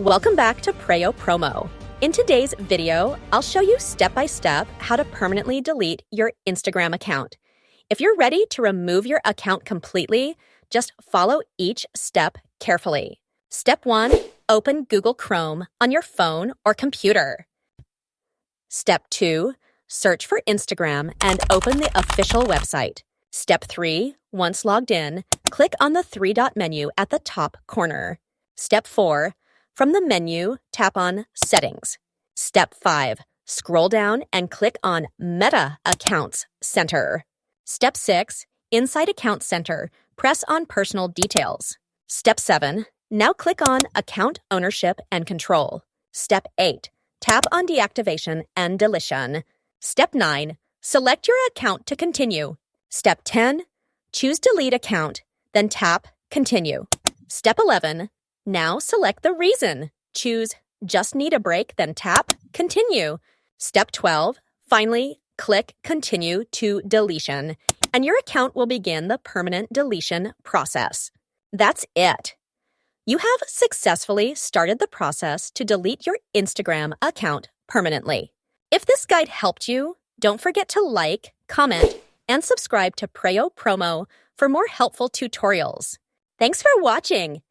Welcome back to Preyo Promo. In today's video, I'll show you step-by-step how to permanently delete your Instagram account. If you're ready to remove your account completely, just follow each step carefully. Step 1, open Google Chrome on your phone or computer. Step 2, search for Instagram and open the official website. Step 3, once logged in, click on the three-dot menu at the top corner. Step 4, from the menu, tap on Settings. Step 5, scroll down and click on Meta Accounts Center. Step 6, inside Account Center, press on Personal Details. Step 7, now click on Account Ownership and Control. Step 8, tap on Deactivation and Deletion. Step 9, select your account to continue. Step 10, choose Delete Account, then tap Continue. Step 11, now select the reason. Choose Just Need a Break, then tap Continue. Step 12, finally click Continue to Deletion, and your account will begin the permanent deletion process. That's it. You have successfully started the process to delete your Instagram account permanently. If this guide helped you, don't forget to like, comment, and subscribe to Preyo Promo for more helpful tutorials. Thanks for watching.